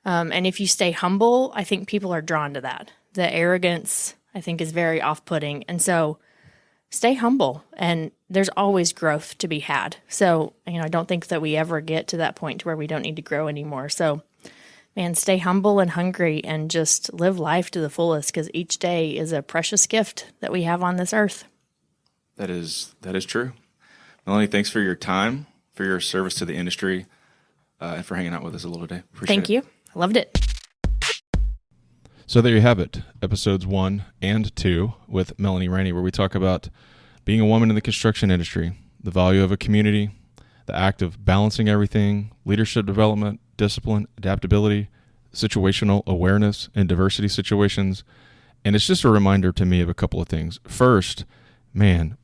And if you stay humble, I think people are drawn to that. The arrogance, I think, is very off-putting. And so stay humble, and there's always growth to be had. So, you know, I don't think that we ever get to that point to where we don't need to grow anymore. So, man, stay humble and hungry and just live life to the fullest, because each day is a precious gift that we have on this earth. That is true. Meloni, thanks for your time, for your service to the industry, and for hanging out with us a little today. Thank you. I loved it. So there you have it, episodes 1 and 2 with Meloni Raney, where we talk about being a woman in the construction industry, the value of a community, the act of balancing everything, leadership development, discipline, adaptability, situational awareness in diversity situations. And it's just a reminder to me of a couple of things. First, man,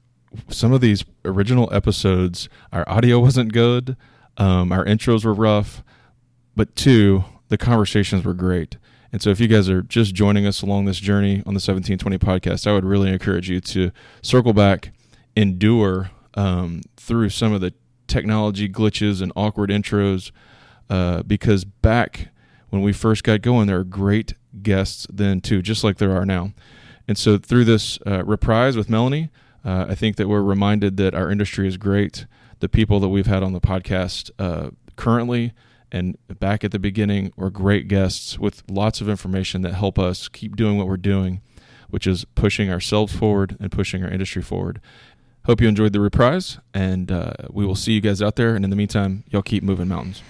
some of these original episodes, our audio wasn't good, our intros were rough, but 2, the conversations were great. And so if you guys are just joining us along this journey on the 1720 podcast, I would really encourage you to circle back, endure through some of the technology glitches and awkward intros, because back when we first got going, there were great guests then too, just like there are now. And so through this reprise with Meloni, I think that we're reminded that our industry is great. The people that we've had on the podcast currently and back at the beginning were great guests with lots of information that help us keep doing what we're doing, which is pushing ourselves forward and pushing our industry forward. Hope you enjoyed the reprise, and we will see you guys out there. And in the meantime, y'all keep moving mountains.